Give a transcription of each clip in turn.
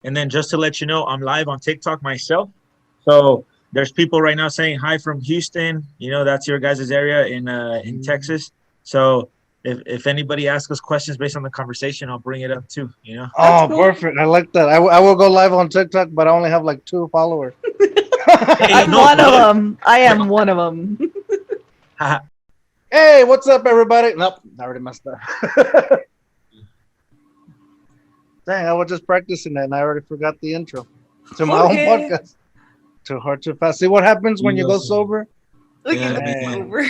And then just to let you know, I'm live on TikTok myself. So there's people right now saying hi from Houston. You know, that's your guys' area in Texas. So if anybody asks us questions based on the conversation, I'll bring it up too. You know. That's Oh, cool. perfect. I like that. I will go live on TikTok, but I only have like 2 followers. Hey, I'm no, one of look. them. I am one of them. Hey, what's up, everybody? Nope, I already messed up. Dang, I was just practicing that and I already forgot the intro to my own Jorge. podcast. Too hard, too fast. See what happens when you go sober? Look Yeah, at man. over.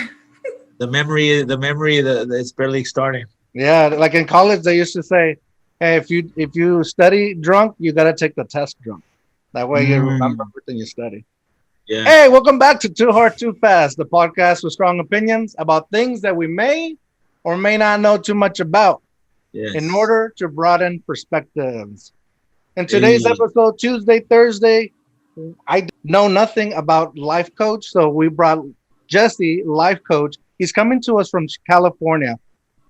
it's barely starting. Yeah, like in college, they used to say, "Hey, if you study drunk, you gotta take the test drunk. That way, you remember everything you study." Yeah. Hey, welcome back to Too Hard, Too Fast, the podcast with strong opinions about things that we may or may not know too much about Yes. in order to broaden perspectives. In Hey. today's episode, Tuesday, Thursday, I know nothing about life coach, so we brought Jesse, life coach. He's coming to us from California.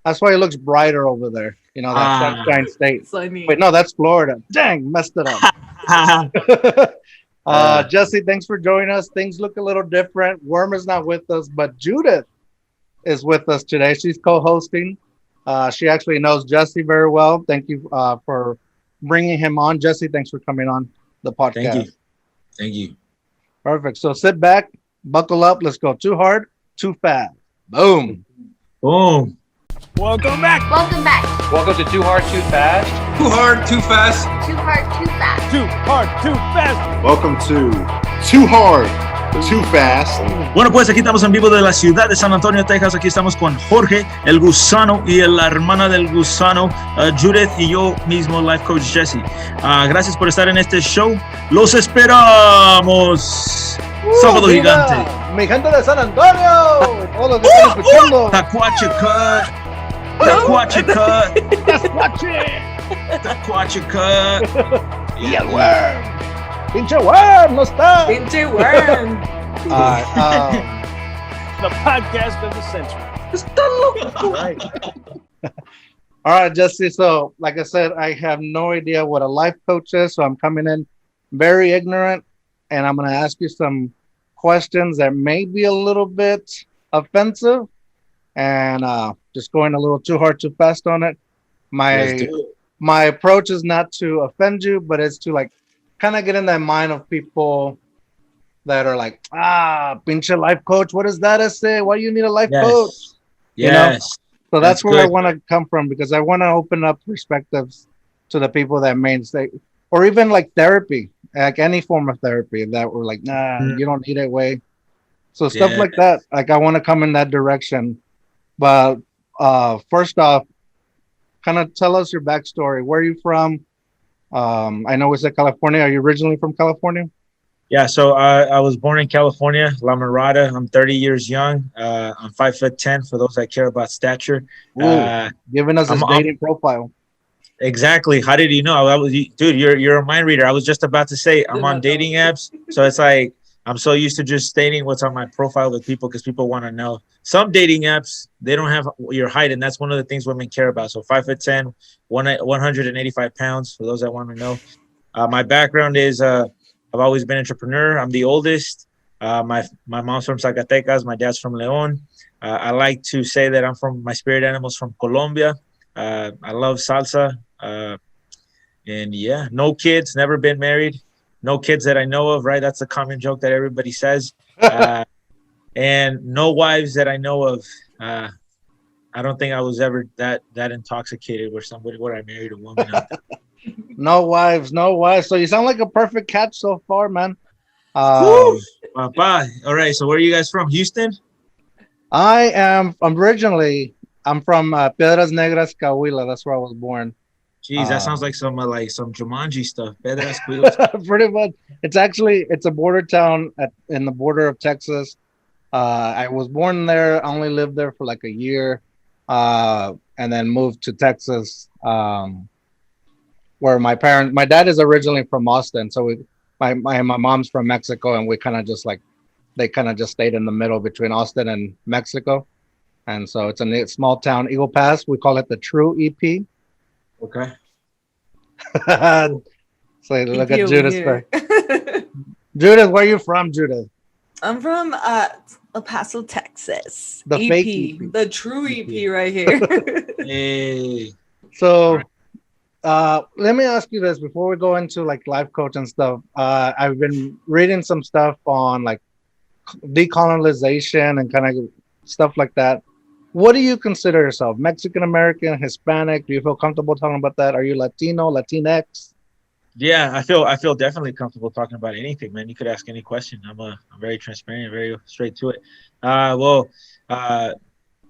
That's why he looks brighter over there. You know, that sunshine state. Sunny. Wait, no, that's Florida. Dang, messed it up. Jesse, thanks for joining us. Things look a little different. Worm is not with us, but Judith is with us today. She's co-hosting. She actually knows Jesse very well. Thank you for bringing him on. Jesse, thanks for coming on the podcast. Thank you. Perfect. So sit back, buckle up. Let's go. Too hard, too fast. Boom. Boom. Welcome back. Welcome back. Welcome to Too Hard, Too Fast. Too hard, too fast. Too hard, too fast. Too hard, too fast. Welcome to Too Hard, Too Fast. Bueno, pues aquí estamos en vivo de la ciudad de San Antonio, Texas. Aquí estamos con Jorge, el gusano, y la hermana del gusano, Judith, y yo mismo, life coach Jesse. Gracias por estar en este show. Los esperamos. Sábado Mira, gigante. mi gente de San Antonio. Todos los que están escuchando. Tacuachica. Y el worm. Pinche worm, no está. Pinche worm. The podcast of the century. Right. All right, Jesse. So, like I said, I have no idea what a life coach is. So I'm coming in very ignorant, and I'm going to ask you some questions that may be a little bit offensive, and just going a little too hard, too fast on it. My approach is not to offend you, but it's to like kind of get in that mind of people that are like, pinche life coach. What does that say? Why you need a life coach? You know? So that's where I want to come from, because I want to open up perspectives to the people that may say, or even like therapy, like any form of therapy that were like, you don't need it way. So stuff like that. Like I want to come in that direction. But first off, kind of tell us your backstory. Where are you from? I know it's in California. Are you originally from California? Yeah, so I was born in California, La Mirada. I'm 30 years young. I'm 5'10" for those that care about stature. Giving us his dating profile. Exactly. How did you know? Dude, you're a mind reader. I was just about to say I'm on dating apps, so it's like I'm so used to just stating what's on my profile with people because people want to know. Some dating apps, they don't have your height, and that's one of the things women care about. So 5'10", 185 pounds for those that want to know. My background is I've always been an entrepreneur. I'm the oldest. My mom's from Zacatecas. My dad's from León. I like to say that my spirit animal's from Colombia. I love salsa. And yeah, no kids, never been married. No kids that I know of, right? That's a common joke that everybody says. And no wives that I know of. I don't think I was ever that intoxicated where I married a woman. No wives. So you sound like a perfect catch so far, man. Papa. All right. So where are you guys from? Houston? I'm from Piedras Negras, Coahuila. That's where I was born. Jeez, that sounds like some Jumanji stuff. Piedras, Coahuila. Pretty much. It's a border town in the border of Texas. I was born there. I only lived there for like a year, and then moved to Texas, where my dad is originally from Austin. So my mom's from Mexico, and they kind of just stayed in the middle between Austin and Mexico. And so it's a small town, Eagle Pass. We call it the True EP. Okay. So look EP at over Judith's here. face. Judith, where are you from, Judith? I'm from El Paso, Texas. The EP, fake EP. the true EP right here. Hey. So let me ask you this before we go into like life coach and stuff. I've been reading some stuff on like decolonization and kind of stuff like that. What do you consider yourself? Mexican American, Hispanic? Do you feel comfortable talking about that? Are you Latino, Latinx? Yeah, I feel definitely comfortable talking about anything, man. You could ask any question. I'm very transparent, very straight to it.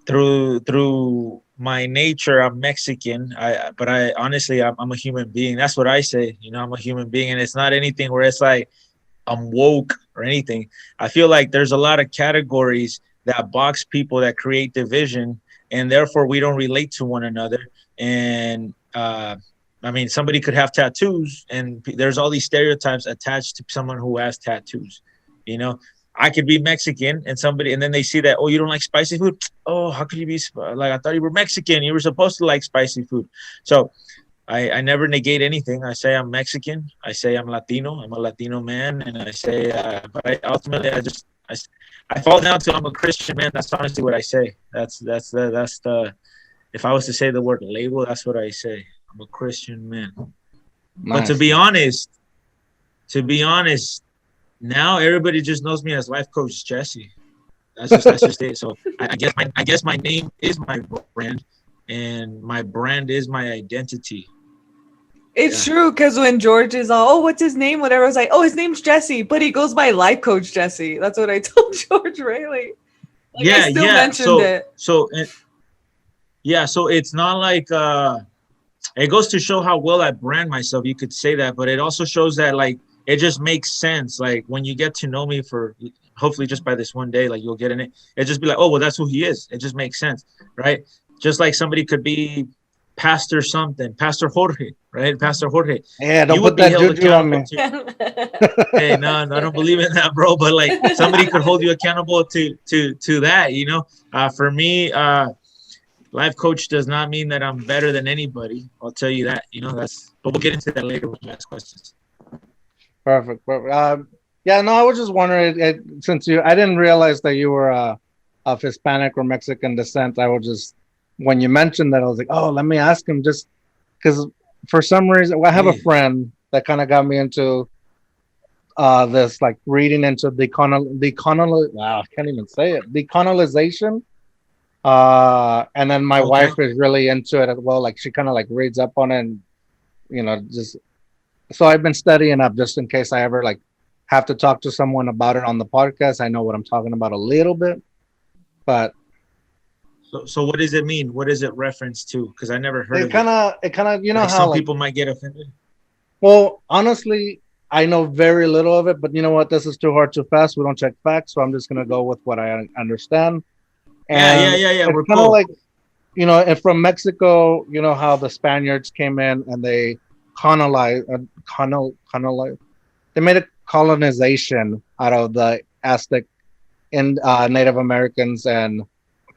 Through my nature, I'm Mexican. But I honestly, I'm a human being. That's what I say. You know, I'm a human being, and it's not anything where it's like I'm woke or anything. I feel like there's a lot of categories that box people, that create division, and therefore we don't relate to one another. And I mean, somebody could have tattoos, and there's all these stereotypes attached to someone who has tattoos. You know, I could be Mexican, and then they see that, oh, you don't like spicy food? Oh, how could you be like? I thought you were Mexican. You were supposed to like spicy food. So I never negate anything. I say I'm Mexican. I say I'm Latino. I'm a Latino man, and I say, but ultimately, I fall down to I'm a Christian man. That's honestly what I say. That's the if I was to say the word label, that's what I say. I'm a Christian man. Nice. But to be honest, now everybody just knows me as life coach Jesse. That's just it. So I guess my name is my brand, and my brand is my identity. It's true, because when George is all, oh, what's his name? Whatever, I was like, oh, his name's Jesse, but he goes by life coach Jesse. That's what I told George, really. Like, Yeah, I still yeah. mentioned it. So it's not like it goes to show how well I brand myself. You could say that, but it also shows that like it just makes sense. Like when you get to know me for hopefully just by this one day, like you'll get in it. It just be like, oh, well, that's who he is. It just makes sense, right? Just like somebody could be Pastor something, Pastor Jorge, right? Pastor Jorge. Yeah, don't You put would be that held juju on me. accountable to. Hey, no, I don't believe in that, bro. But like somebody could hold you accountable to that, you know. For me, life coach does not mean that I'm better than anybody. I'll tell you that, you know. But we'll get into that later when you ask questions. Perfect. Yeah, no, I was just wondering, I didn't realize that you were of Hispanic or Mexican descent. When you mentioned that, I was like, oh, let me ask him, just because for some reason, I have a friend that kind of got me into this, like reading into wow, I can't even say it, decolonization. And then my wife is really into it as well. Like she kind of like reads up on it, and you know, just so I've been studying up just in case I ever like have to talk to someone about it on the podcast. I know what I'm talking about a little bit, but so what does it mean? What does it reference to? Because I never heard it. It kind of, you know, like how some people might get offended. Well, honestly, I know very little of it, but you know what? This is too hard, too fast. We don't check facts, so I'm just gonna go with what I understand. And yeah. We're kind of cool. like, you know, and from Mexico, you know how the Spaniards came in and they colonized. They made a colonization out of the Aztec and Native Americans and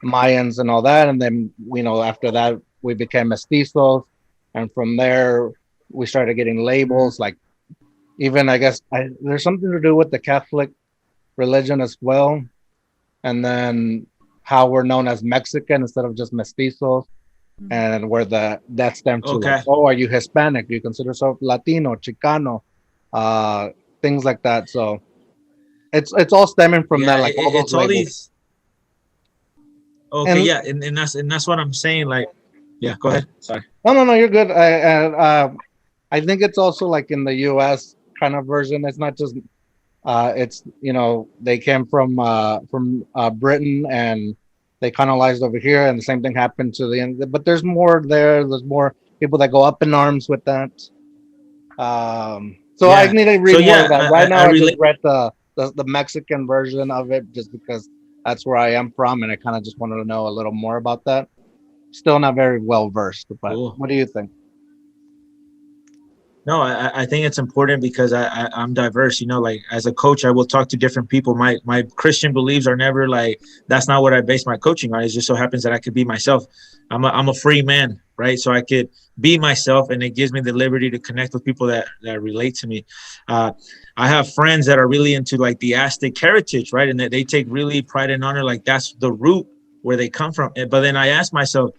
Mayans and all that, and then you know after that we became mestizos, and from there we started getting labels. Like even I guess there's something to do with the Catholic religion as well, and then how we're known as Mexican instead of just mestizos, and where that stemmed to like, oh, are you Hispanic? Do you consider yourself Latino, Chicano, things like that. So it's all stemming from that, like all those labels. Okay, and that's what I'm saying. Like, yeah, go ahead. Sorry. No, you're good. I think it's also like in the U.S. kind of version. It's not just it's, you know, they came from Britain and they colonized over here, and the same thing happened to the end. But there's more there. There's more people that go up in arms with that. So I need to read more of that. Right now, I just read the Mexican version of it just because that's where I am from, and I kind of just wanted to know a little more about that. Still not very well versed, but What do you think? No, I think it's important because I'm diverse. You know, like as a coach, I will talk to different people. My Christian beliefs are never like, that's not what I base my coaching on. It just so happens that I could be myself. I'm a free man. right? So I could be myself, and it gives me the liberty to connect with people that relate to me. I have friends that are really into like the Aztec heritage, right? And that they take really pride and honor, like that's the root where they come from. But then I ask myself,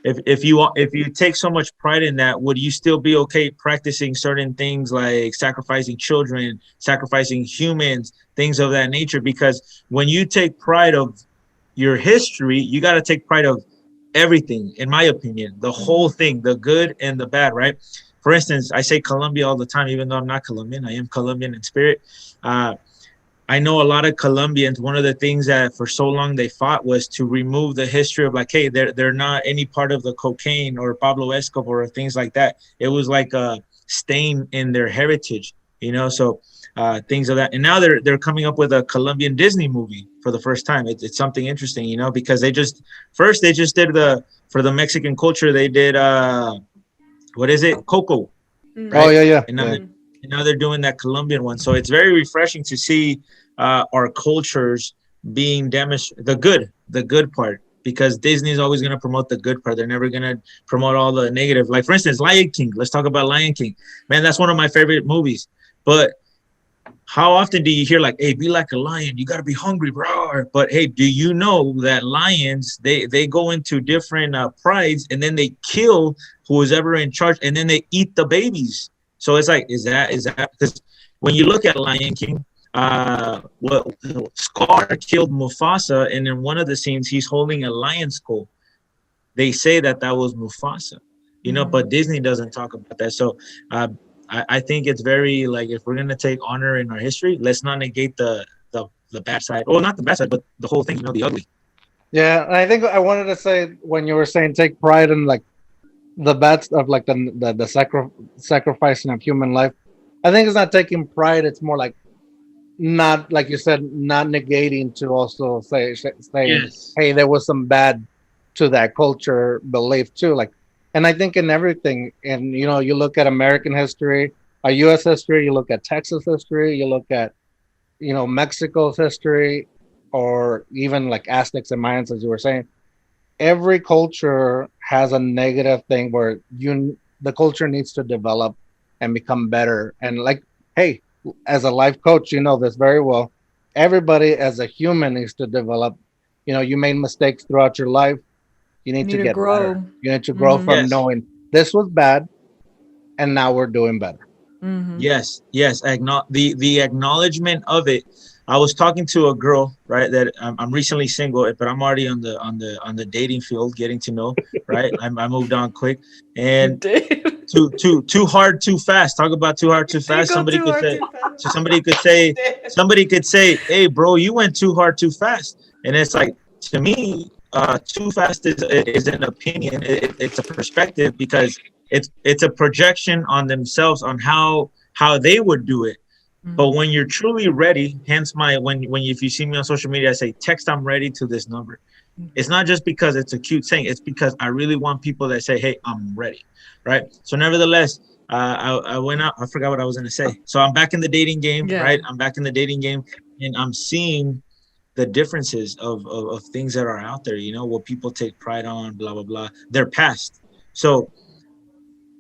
if you take so much pride in that, would you still be okay practicing certain things like sacrificing children, sacrificing humans, things of that nature? Because when you take pride of your history, you got to take pride of everything, in my opinion, the whole thing, the good and the bad, right? For instance, I say Colombia all the time, even though I'm not Colombian. I am Colombian in spirit. I know a lot of Colombians, one of the things that for so long they fought was to remove the history of like, hey, they're not any part of the cocaine or Pablo Escobar or things like that. It was like a stain in their heritage, you know, so things of that. And now they're coming up with a Colombian Disney movie for the first time. It's something interesting, you know, because they just did for the Mexican culture, they did, what is it? Coco. Right? Oh, yeah. And now they're doing that Colombian one. So it's very refreshing to see our cultures being demonstrated, the good part, because Disney is always going to promote the good part. They're never going to promote all the negative. Like, for instance, Lion King. Let's talk about Lion King. Man, that's one of my favorite movies. But how often do you hear like, hey, be like a lion. You got to be hungry, bro. But, hey, do you know that lions, they go into different prides, and then they kill who is ever in charge, and then they eat the babies. So it's like, is that because when you look at Lion King, Scar killed Mufasa, and in one of the scenes he's holding a lion skull. They say that was Mufasa, you know, but Disney doesn't talk about that. So I think it's very like, if we're gonna take honor in our history, let's not negate the bad side. Well, not the bad side, but the whole thing, you know, the ugly. Yeah, and I think I wanted to say, when you were saying take pride in like the bad stuff, like the sacrificing of human life, I think it's not taking pride. It's more like, not like you said, not negating, to also say, yes, hey, there was some bad to that culture belief too. Like, and I think in everything, and you know, you look at American history, U.S. history, you look at Texas history, you look at, you know, Mexico's history, or even like Aztecs and Mayans, as you were saying. Every culture has a negative thing where the culture needs to develop and become better. And like, hey, as a life coach, you know this very well. Everybody as a human needs to develop. You know, you made mistakes throughout your life. You need to get grow. better. You need to grow from knowing this was bad, and now we're doing better. Yes. The acknowledgement of it. I was talking to a girl, right, that I'm recently single, but I'm already on the dating field, getting to know, right? I moved on quick, and too hard, too fast. Talk about too hard, too fast. Somebody could say, hey, bro, you went too hard, too fast. And it's like, to me, too fast is an opinion. It's a perspective, because it's a projection on themselves on how they would do it. But when you're truly ready, hence if you see me on social media, I say, text I'm ready to this number. It's not just because it's a cute saying. It's because I really want people that say, hey, I'm ready, right? So nevertheless, I went out. I forgot what I was going to say. So I'm back in the dating game, right? I'm back in the dating game, and I'm seeing the differences of things that are out there, you know, what people take pride on, blah, blah, blah, their past. So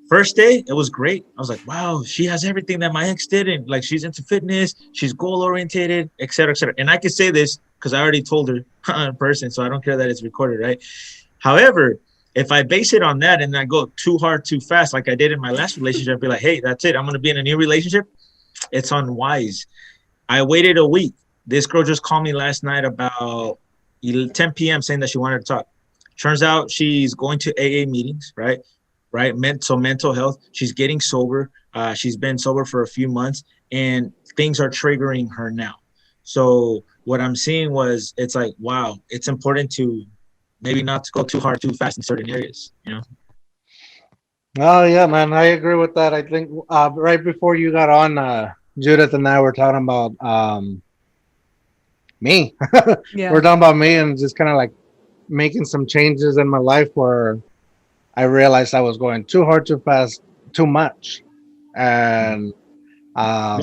first day, it was great. I was like, wow, she has everything that my ex didn't. Like, she's into fitness, she's goal-oriented, et cetera, et cetera. And I can say this because I already told her in person, so I don't care that it's recorded, right? However, if I base it on that and I go too hard, too fast, like I did in my last relationship, I'd be like, hey, that's it. I'm going to be in a new relationship. It's unwise. I waited a week. This girl just called me last night about 10 p.m. saying that she wanted to talk. Turns out she's going to AA meetings, right? So mental health. She's getting sober. She's been sober for a few months, and things are triggering her now. So what I'm seeing was, it's like, wow, it's important to maybe not to go too hard, too fast in certain areas, you know? Oh yeah, man, I agree with that. I think right before you got on, Judith and I were talking about me. We're talking about me, and just kind of like making some changes in my life where I realized I was going too hard, too fast, too much. And I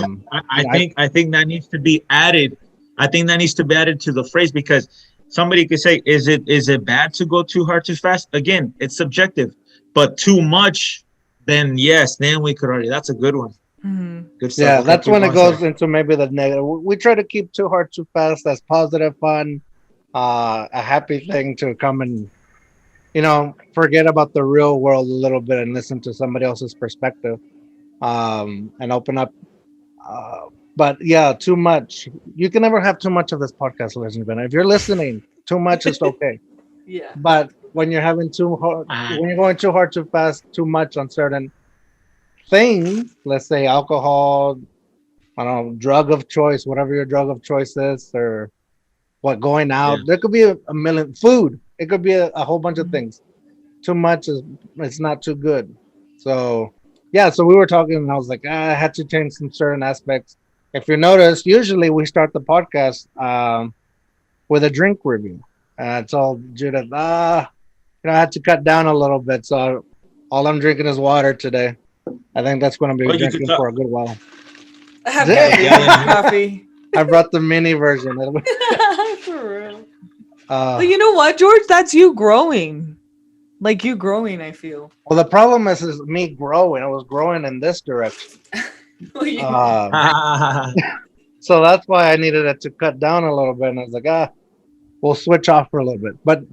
think that needs to be added. I think that needs to be added to the phrase, because somebody could say, is it bad to go too hard, too fast? Again, it's subjective. But too much, then yes, then we could already. That's a good one. Good stuff. Yeah, Okay, that's keep when it going, goes sorry. into maybe the negative. We try to keep too hard, too fast. That's positive, fun, a happy thing to come and, forget about the real world a little bit and listen to somebody else's perspective, and open up. But yeah, too much. You can never have too much of this podcast, ladies and gentlemen. If you're listening, too much is okay. Yeah. But when you're having too hard, when you're going too hard, too fast, too much on certain things, let's say alcohol, I don't know, drug of choice, whatever your drug of choice is, or what going out. Yeah. There could be a million food. It could be a whole bunch of things. Too much is it's not too good. So yeah, so we were talking and I was like, I had to change some certain aspects. If you notice, usually we start the podcast with a drink review. And I told Judith, I had to cut down a little bit. So all I'm drinking is water today. I think that's going to be Well, you drinking could for a good while. I have Yeah. coffee. I brought the mini version. For real. Uh, But you know what, George? That's you growing. Like you growing, I feel. well, the problem is me growing. I was growing in this direction. So that's why I needed it to cut down a little bit. And I was like, we'll switch off for a little bit. But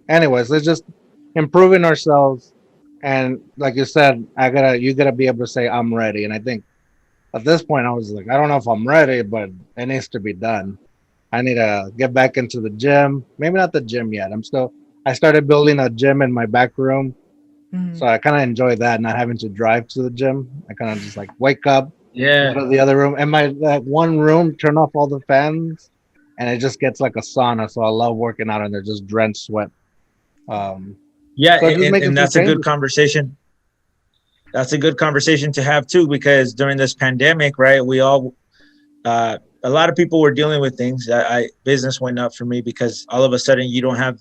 anyways, it's just improving ourselves. And like you said, you gotta be able to say I'm ready. And I think at this point I was like, I don't know if I'm ready, but it needs to be done. I need to get back into the gym. Maybe not the gym yet. I started building a gym in my back room. So I kind of enjoy that, not having to drive to the gym. I kind of just like wake up, go to the other room. And my one room, turn off all the fans, and it just gets like a sauna. So I love working out, and they're just drenched sweat. Yeah, So just making and some that's a good changes. conversation. That's a good conversation to have too, because during this pandemic, right, we all, a lot of people were dealing with things. Business went up for me because all of a sudden you don't have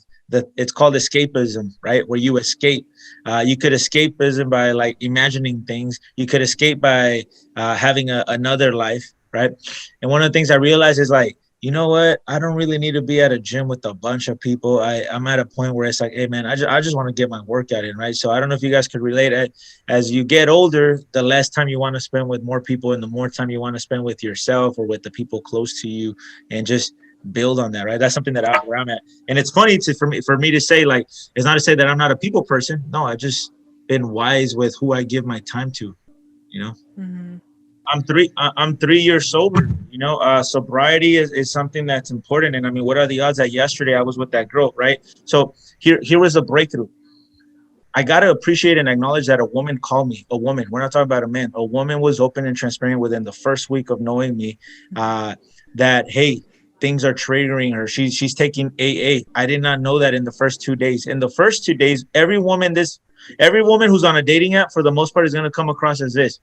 it's called escapism, right? Where you escape. You could escapism by like imagining things. You could escape by having another life, right? And one of the things I realized is like, you know what? I don't really need to be at a gym with a bunch of people. I'm at a point where it's like, hey man, I just want to get my workout in, right? So I don't know if you guys could relate. As you get older, the less time you want to spend with more people and the more time you want to spend with yourself or with the people close to you, and just build on that, right? That's something that where I'm at. And it's funny for me to say, like, it's not to say that I'm not a people person. No, I've just been wise with who I give my time to, you know? Mm-hmm. I'm 3 years sober. You know, sobriety is something that's important. And I mean, what are the odds that yesterday I was with that girl, right? So here was a breakthrough. I got to appreciate and acknowledge that a woman called me. A woman. We're not talking about a man. A woman was open and transparent within the first week of knowing me, that, hey, things are triggering her. She's taking AA. I did not know that in the first 2 days. In the first 2 days, every woman who's on a dating app for the most part is going to come across as this.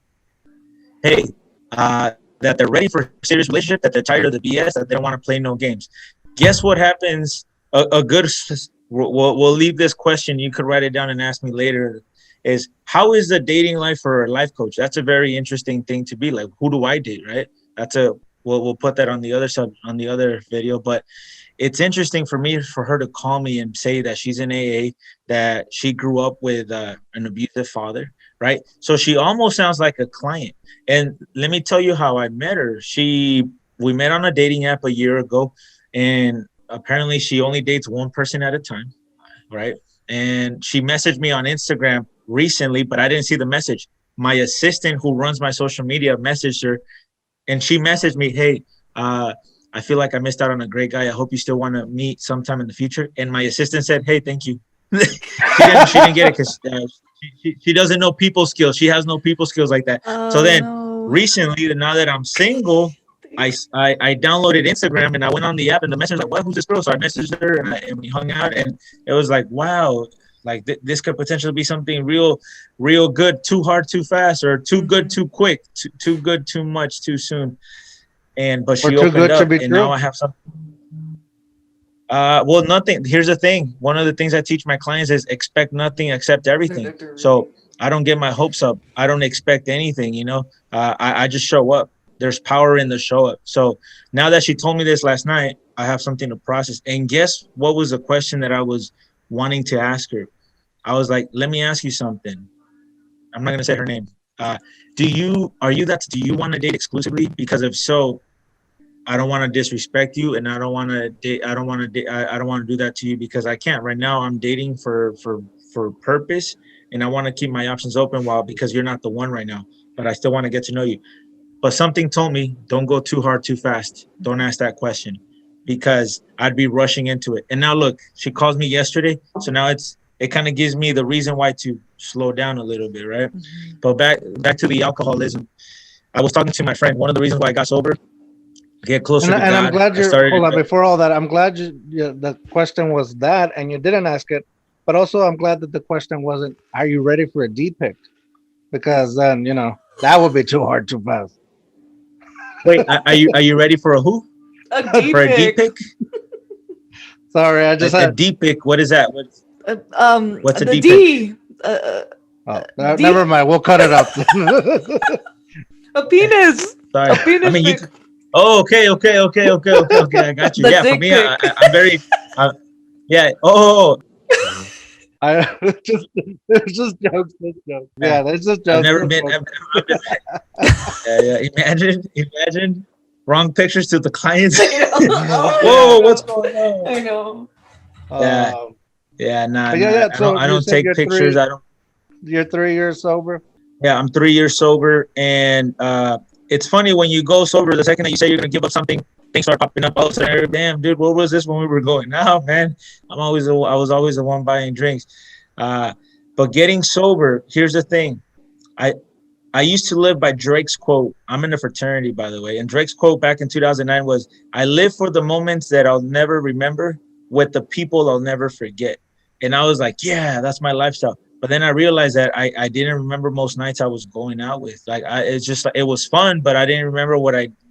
Hey, that they're ready for a serious relationship, that they're tired of the BS, that they don't want to play no games. Guess what happens? We'll leave this question. You could write it down and ask me later. Is how is the dating life for a life coach? That's a very interesting thing to be like. Who do I date? Right? We'll put that on the other video. But it's interesting for me for her to call me and say that she's in AA, that she grew up with an abusive father. Right. So she almost sounds like a client. And let me tell you how I met her. We met on a dating app a year ago, and apparently she only dates one person at a time. Right. And she messaged me on Instagram recently, but I didn't see the message. My assistant who runs my social media messaged her, and she messaged me, hey, I feel like I missed out on a great guy. I hope you still want to meet sometime in the future. And my assistant said, hey, thank you. she didn't get it because she doesn't know people skills. She has no people skills like that. So then recently, now that I'm single, I downloaded Instagram and I went on the app, and the message was like, what, who's this girl? So I messaged her and we hung out, and it was like, wow, like this could potentially be something real good, too hard, too fast, or too good, too quick, too good, too much, too soon. But she opened up, and now I have something. Well, nothing. Here's the thing. One of the things I teach my clients is expect nothing, accept everything. So I don't get my hopes up. I don't expect anything, you know. I just show up. There's power in the show up. So now that she told me this last night, I have something to process. And guess what was the question that I was wanting to ask her? I was like, let me ask you something. I'm not gonna say her name. Do you want to date exclusively? Because if so, I don't want to disrespect you, and I don't want to date. I don't want to do that to you because I can't. Right now, I'm dating for purpose, and I want to keep my options open because you're not the one right now. But I still want to get to know you. But something told me, don't go too hard, too fast. Don't ask that question because I'd be rushing into it. And now look, she calls me yesterday, so now it kind of gives me the reason why to slow down a little bit, right? Mm-hmm. But back to the alcoholism. I was talking to my friend. One of the reasons why I got sober, get closer to God. And I'm glad before all that, I'm glad the question was that, and you didn't ask it. But also, I'm glad that the question wasn't, "Are you ready for a D pick?" Because then that would be too hard, too fast. Wait, are you ready for a who? A D for a D pick? Sorry, I just had a D pick. What is that? What's a the D pick? Never mind. We'll cut it up. A penis. Sorry. A penis. I mean, you. Oh, okay. I got you. Yeah, for me, I'm very. Yeah. Oh. It's just jokes. Yeah, there's just jokes. I've never been. Imagine wrong pictures to the clients. Whoa, what's going on? I know. Yeah, nah. So I don't take pictures. You're 3 years sober. Yeah, I'm 3 years sober, and it's funny when you go sober. The second that you say you're gonna give up something, things start popping up. All of a sudden, damn, dude, what was this when we were going? Now, man, I was always the one buying drinks. But getting sober, here's the thing. I used to live by Drake's quote. I'm in a fraternity, by the way. And Drake's quote back in 2009 was, "I live for the moments that I'll never remember with the people I'll never forget." And I was like, yeah, that's my lifestyle. But then I realized that I didn't remember most nights I was going out with. Like, it was fun, but I didn't remember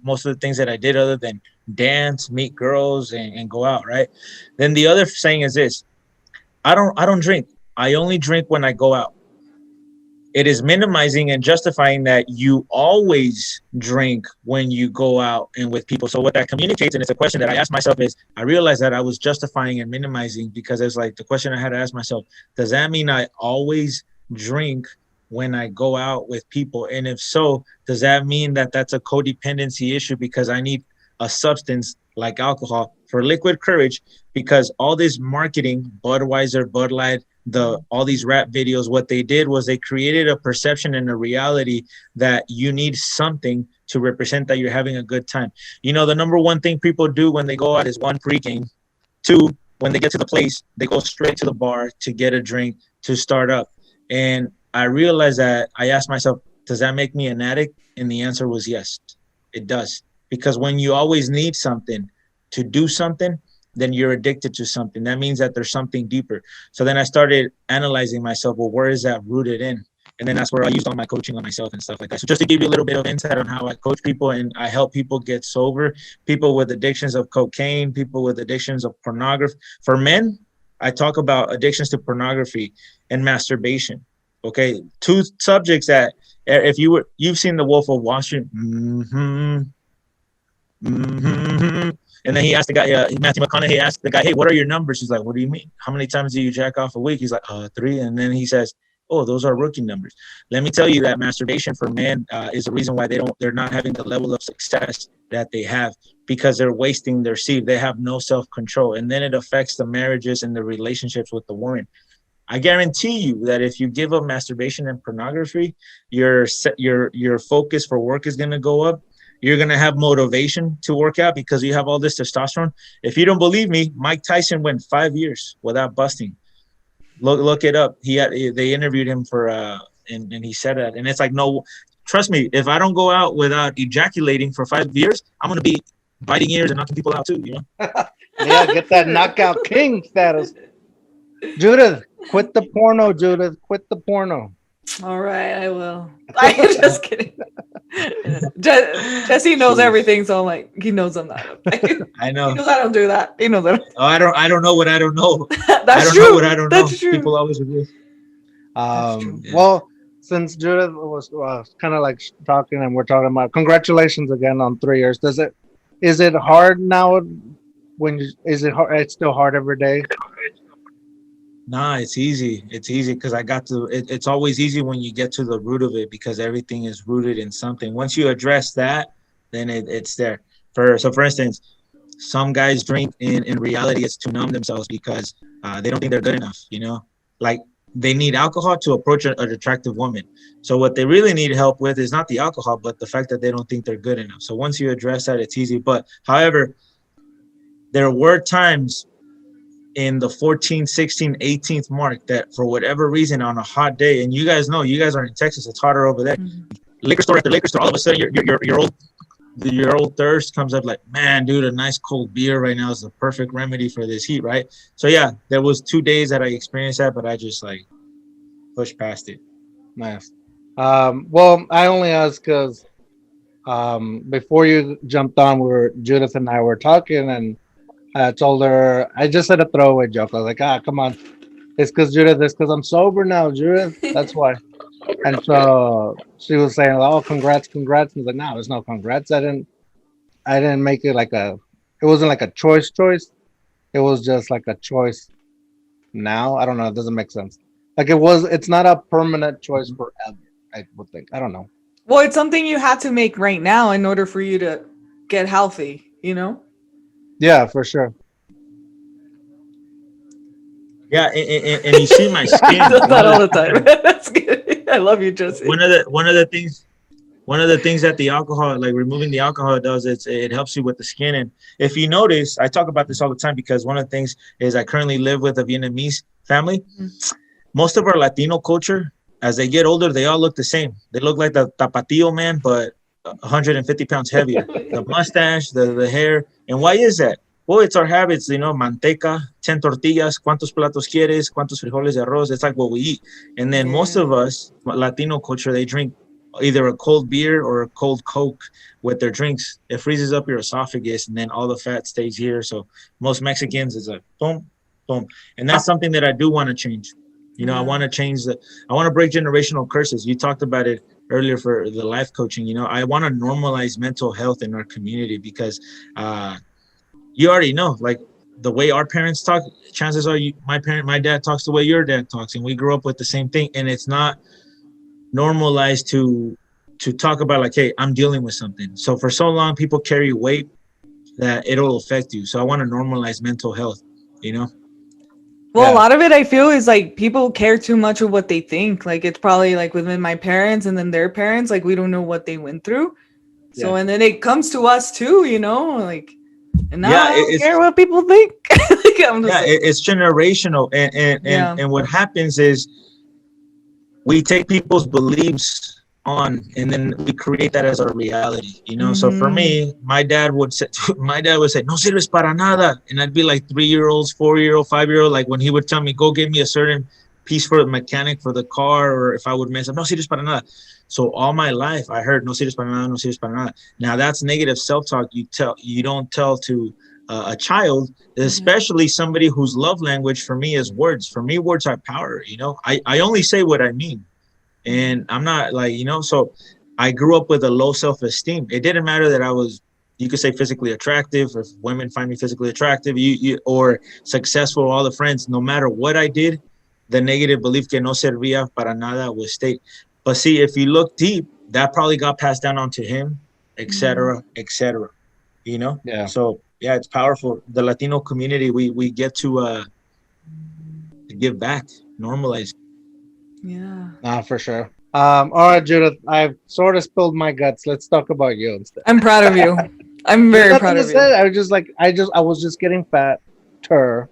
most of the things that I did other than dance, meet girls, and go out, right? Then the other saying is this: I don't drink. I only drink when I go out. It is minimizing and justifying that you always drink when you go out and with people. So what that communicates, and it's a question that I asked myself, is I realized that I was justifying and minimizing because it's like the question I had to ask myself, does that mean I always drink when I go out with people? And if so, does that mean that that's a codependency issue because I need a substance like alcohol for liquid courage? Because all this marketing, Budweiser, Bud Light, all these rap videos, what they did was they created a perception and a reality that you need something to represent that you're having a good time. You know, the number one thing people do when they go out is 1, pregame. 2, when they get to the place, they go straight to the bar to get a drink to start up. And I realized that I asked myself, does that make me an addict? And the answer was yes, it does. Because when you always need something to do something, then you're addicted to something. That means that there's something deeper. So then I started analyzing myself. Well, where is that rooted in? And then that's where I used all my coaching on myself and stuff like that. So just to give you a little bit of insight on how I coach people and I help people get sober, people with addictions of cocaine, people with addictions of pornography. For men, I talk about addictions to pornography and masturbation. Okay, 2 subjects that if you've seen The Wolf of Wall Street. And then he asked the guy, Matthew McConaughey asked the guy, hey, what are your numbers? He's like, what do you mean? How many times do you jack off a week? He's like, 3. And then he says, oh, those are rookie numbers. Let me tell you that masturbation for men is the reason why they're not having the level of success that they have, because they're wasting their seed. They have no self-control. And then it affects the marriages and the relationships with the woman. I guarantee you that if you give up masturbation and pornography, your focus for work is going to go up. You're going to have motivation to work out because you have all this testosterone. If you don't believe me, Mike Tyson went 5 years without busting. Look it up. They interviewed him for and he said that. And it's like, no, trust me, if I don't go out without ejaculating for 5 years, I'm going to be biting ears and knocking people out too, you know? Yeah, get that knockout king status. Judith, quit the porno, Judith. Quit the porno. All right, I will. I'm just kidding. Jesse knows everything, so I'm like, he knows I'm not. I know. He knows I don't do that. He knows that. Oh, I don't know what I don't know. That's I don't true. know what I don't know. True. People always agree. Well, since Judith was kind of like talking and we're talking about, congratulations again on 3 years. Is it hard now? Is it hard? It's still hard every day. Nah, it's easy. It's easy because I got to. It's always easy when you get to the root of it because everything is rooted in something. Once you address that, then it's there. For instance, some guys drink in reality it's to numb themselves because they don't think they're good enough. Like they need alcohol to approach an attractive woman. So what they really need help with is not the alcohol, but the fact that they don't think they're good enough. So once you address that, it's easy. But however, there were times in the 14th, 16th, 18th mark that for whatever reason on a hot day, and you guys know, you guys are in Texas, it's hotter over there. Liquor store after liquor store, all of a sudden your old thirst comes up like, man, dude, a nice cold beer right now is the perfect remedy for this heat, right? So yeah, there was 2 days that I experienced that, but I just like pushed past it. Nice. Well, I only asked because before you jumped on, Judith and I were talking, and I told her, I just said a throwaway joke. I was like, come on. It's because I'm sober now, Judith. That's why. And so she was saying, oh, congrats. And I was like, no, there's no congrats. I didn't make it it wasn't like a choice. It was just like a choice now. I don't know. It doesn't make sense. It's not a permanent choice forever, I would think. I don't know. Well, it's something you had to make right now in order for you to get healthy, Yeah, for sure. Yeah, and you see my skin. I do that all the time. That's good. I love you, Jesse. One of the things that the alcohol, like removing the alcohol does, it helps you with the skin. And if you notice, I talk about this all the time because one of the things is I currently live with a Vietnamese family. Mm-hmm. Most of our Latino culture, as they get older, they all look the same. They look like the Tapatio man, but 150 pounds heavier. The mustache, the hair. And why is that? Well, it's our habits, manteca, 10 tortillas, ¿cuántos platos quieres? ¿Cuántos frijoles de arroz? It's like what we eat. And then most of us, Latino culture, they drink either a cold beer or a cold Coke with their drinks. It freezes up your esophagus, and then all the fat stays here. So most Mexicans is like, boom, boom. And that's something that I do want to change. I want to change I want to break generational curses. You talked about it earlier for the life coaching. I want to normalize mental health in our community because you already know, like the way our parents talk, chances are my dad talks the way your dad talks, and we grew up with the same thing. And it's not normalized to talk about like, hey, I'm dealing with something. So for so long, people carry weight that it'll affect you. So I want to normalize mental health, Well, a lot of it I feel is like people care too much of what they think. Like it's probably like within my parents and then their parents, like we don't know what they went through. So, and then it comes to us too, like, and now I don't care what people think. It's generational. And what happens is we take people's beliefs on, and then we create that as our reality, Mm-hmm. So for me, my dad would say, no sirves para nada. And I'd be like 3-year-olds, 4-year-old, 5-year-old. Like when he would tell me, go get me a certain piece for the mechanic for the car, or if I would mess up, no sirves para nada. So all my life I heard no sirves para nada, no sirves para nada. Now that's negative self-talk. You don't tell to a child, especially somebody whose love language for me is words. For me, words are power. I only say what I mean. And I'm not like, so I grew up with a low self-esteem. It didn't matter that I was, you could say physically attractive, if women find me physically attractive, or successful, all the friends, no matter what I did, the negative belief que no servía para nada would stay. But see, if you look deep, that probably got passed down onto him, et cetera, Yeah. So yeah, it's powerful. The Latino community, we get to give back, normalize. Yeah. For sure. All right, Judith, I've sort of spilled my guts. Let's talk about you instead. I'm proud of you. I'm very proud of you. I was just like, I was just getting fatter.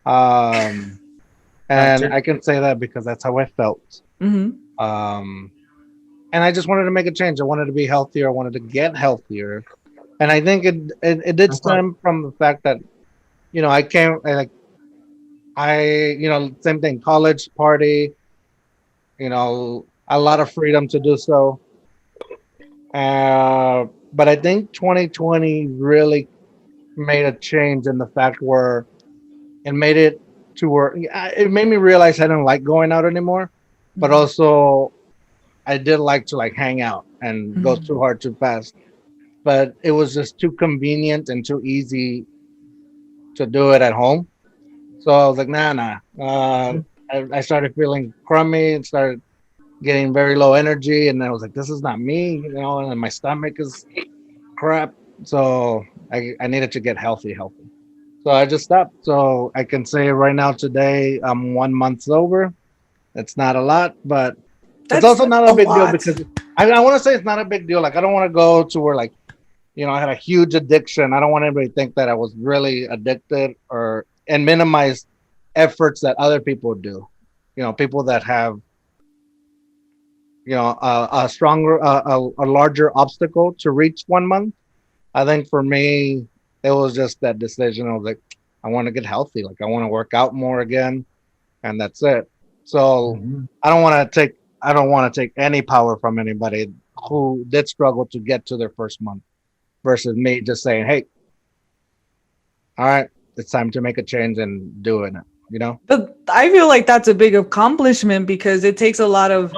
And I can say that because that's how I felt. Mm-hmm. And I just wanted to make a change. I wanted to be healthier. I wanted to get healthier. And I think it did stem from the fact that, same thing, college, party, a lot of freedom to do so. But I think 2020 really made a change in the fact where it made it to where it made me realize I didn't like going out anymore, but also I did like to hang out and go too hard, too fast. But it was just too convenient and too easy to do it at home. So I was like, nah. I started feeling crummy and started getting very low energy, and I was like, this is not me, and my stomach is crap. So I needed to get healthy. So I just stopped. So I can say right now today I'm 1 month sober. It's not a lot, but it's That's also not a big deal lot. because I want to say it's not a big deal. Like I don't want to go to where like, I had a huge addiction. I don't want anybody to think that I was really addicted and minimize efforts that other people do. People that have, a stronger, a larger obstacle to reach 1 month. I think for me, it was just that decision. I was like, I want to get healthy. Like I want to work out more again, and that's it. So I don't want to take any power from anybody who did struggle to get to their first month versus me just saying, hey, all right, it's time to make a change and doing it. But I feel like that's a big accomplishment because it takes a lot of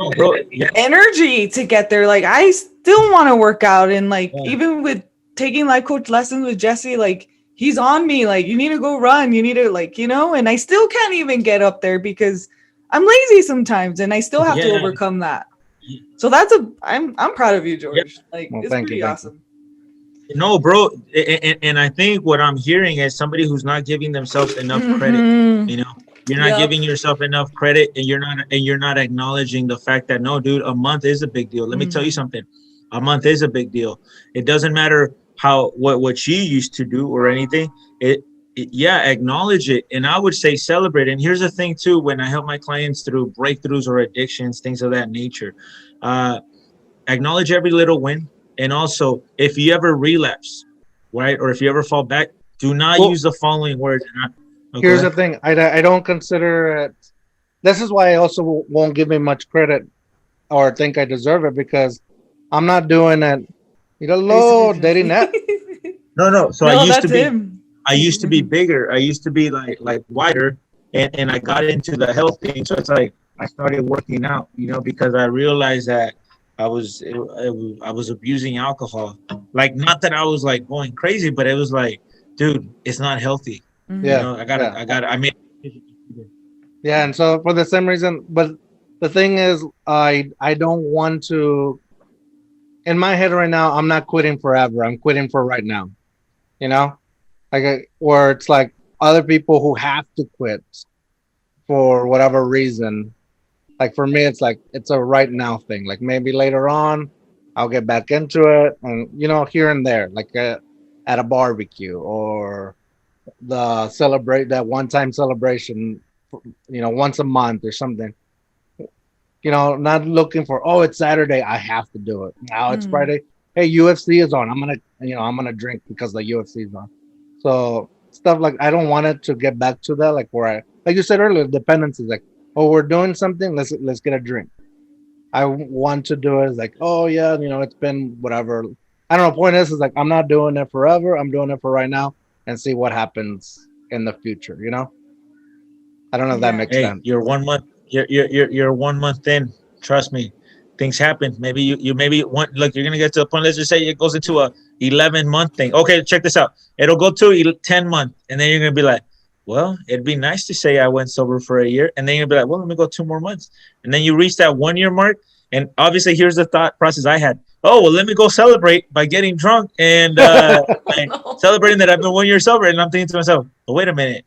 energy to get there. Like I still want to work out, and like even with taking life coach lessons with Jesse, like he's on me, like you need to go run, you need to and I still can't even get up there because I'm lazy sometimes, and I still have to overcome that. So I'm proud of you, George. Like it's pretty awesome. No, bro, and I think what I'm hearing is somebody who's not giving themselves enough credit. You're not giving yourself enough credit, and you're not acknowledging the fact that no, dude, a month is a big deal. Let me tell you something. A month is a big deal. It doesn't matter what you used to do or anything. Acknowledge it, and I would say celebrate. And here's the thing too: when I help my clients through breakthroughs or addictions, things of that nature, acknowledge every little win. And also, if you ever relapse, right, or if you ever fall back, do not use the following words. Here's the thing: I don't consider it. This is why I also won't give me much credit or think I deserve it because I'm not doing it. Dating that. No. So I used to be bigger. I used to be like wider, and I got into the health thing. So it's like I started working out, because I realized that I was abusing alcohol. Like, not that I was like going crazy, but it was like, dude, it's not healthy. Yeah, I mean. Yeah, and so for the same reason, but the thing is, I don't want to. In my head right now, I'm not quitting forever. I'm quitting for right now. Or it's like other people who have to quit for whatever reason. Like for me, it's like it's a right now thing. Like maybe later on, I'll get back into it, and here and there, like at a barbecue or that one-time celebration, once a month or something. Not looking for it's Saturday, I have to do it. Now it's Friday. Hey, UFC is on. I'm gonna drink because the UFC is on. So stuff like I don't want it to get back to that, like where like you said earlier, dependence is like, we're doing something, let's get a drink. I want to do it like, it's been whatever. I don't know. Point is like I'm not doing it forever. I'm doing it for right now and see what happens in the future. I don't know if that makes sense. You're 1 month. You're 1 month in. Trust me, things happen. Maybe you're gonna get to a point. Let's just say it goes into a 11-month thing. Okay, check this out. It'll go to 10 months, and then you're gonna be like, well, it'd be nice to say I went sober for a year, and then you'll be like, well, let me go 2 more months, and then you reach that 1 year mark, and obviously here's the thought process I had. Oh, well, let me go celebrate by getting drunk and celebrating that I've been 1 year sober, and I'm thinking to myself, well, wait a minute.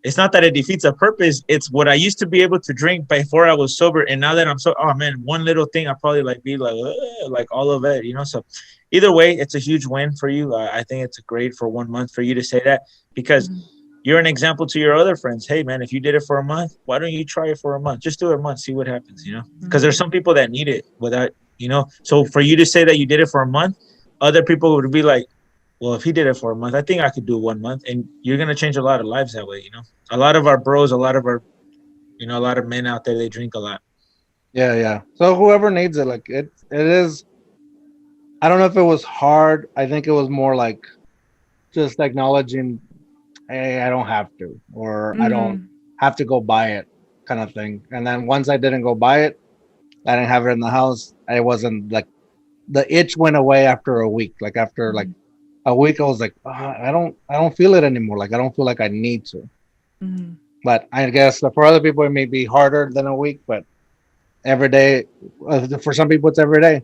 It's not that it defeats a purpose. It's what I used to be able to drink before I was sober, and now that I'm so, oh man, one little thing I probably be like all of it, So either way, it's a huge win for you. I think it's great for 1 month for you to say that because you're an example to your other friends. Hey man, if you did it for a month, why don't you try it for a month? Just do it a month, see what happens, Because there's some people that need it without, So for you to say that you did it for a month, other people would be like, well, if he did it for a month, I think I could do 1 month, and you're gonna change a lot of lives that way. A lot of our bros, a lot of our, a lot of men out there, they drink a lot. Yeah. So whoever needs it, like it is. I don't know if it was hard. I think it was more like just acknowledging, hey, I don't have to, or I don't have to go buy it, kind of thing. And then once I didn't go buy it, I didn't have it in the house. I wasn't like the itch went away after a week. Like after like a week, I was like, I don't feel it anymore. Like I don't feel like I need to. Mhm. But I guess for other people it may be harder than a week, but every day, for some people it's every day.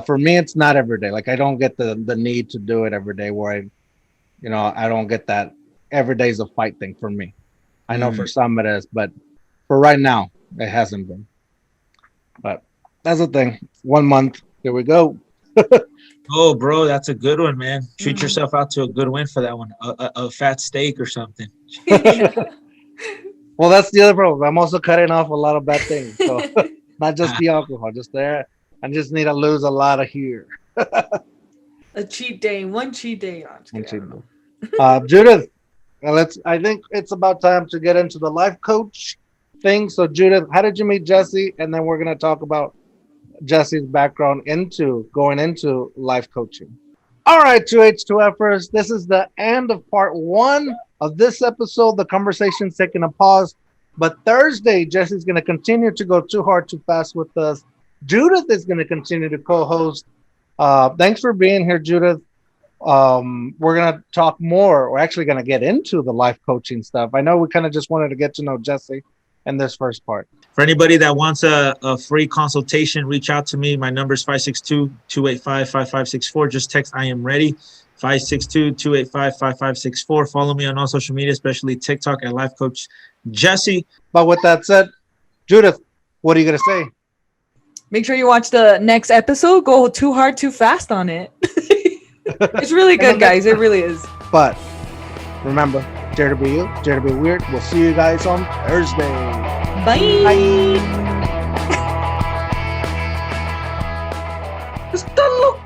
For me, it's not every day. Like I don't get the need to do it every day where I don't get that every day is a fight thing for me. I know for some it is, but for right now, it hasn't been. But that's the thing. 1 month. Here we go. Oh, bro, that's a good one, man. Treat yourself out to a good win for that one. A fat steak or something. Well, that's the other problem. I'm also cutting off a lot of bad things. So not just the alcohol, just there. I just need to lose a lot of here. A cheat day, one cheat day. Judith, I think it's about time to get into the life coach thing. So Judith, how did you meet Jesse? And then we're going to talk about Jesse's background into going into life coaching. All right, 2H2Fers, this is the end of part 1 of this episode. The conversation's taking a pause, but Thursday, Jesse's going to continue to go too hard, too fast with us. Judith is going to continue to co-host. Thanks for being here, Judith. We're going to talk more. We're actually going to get into the life coaching stuff. I know we kind of just wanted to get to know Jesse in this first part. For anybody that wants a free consultation, reach out to me. My number is 562-285-5564. Just text I am ready. 562-285-5564. Follow me on all social media, especially TikTok at Life Coach Jesse. But with that said, Judith, what are you going to say? Make sure you watch the next episode. Go too hard, too fast on it. It's really good, guys. It really is. But remember, dare to be you, dare to be weird. We'll see you guys on Thursday. Bye. Bye. Está loco.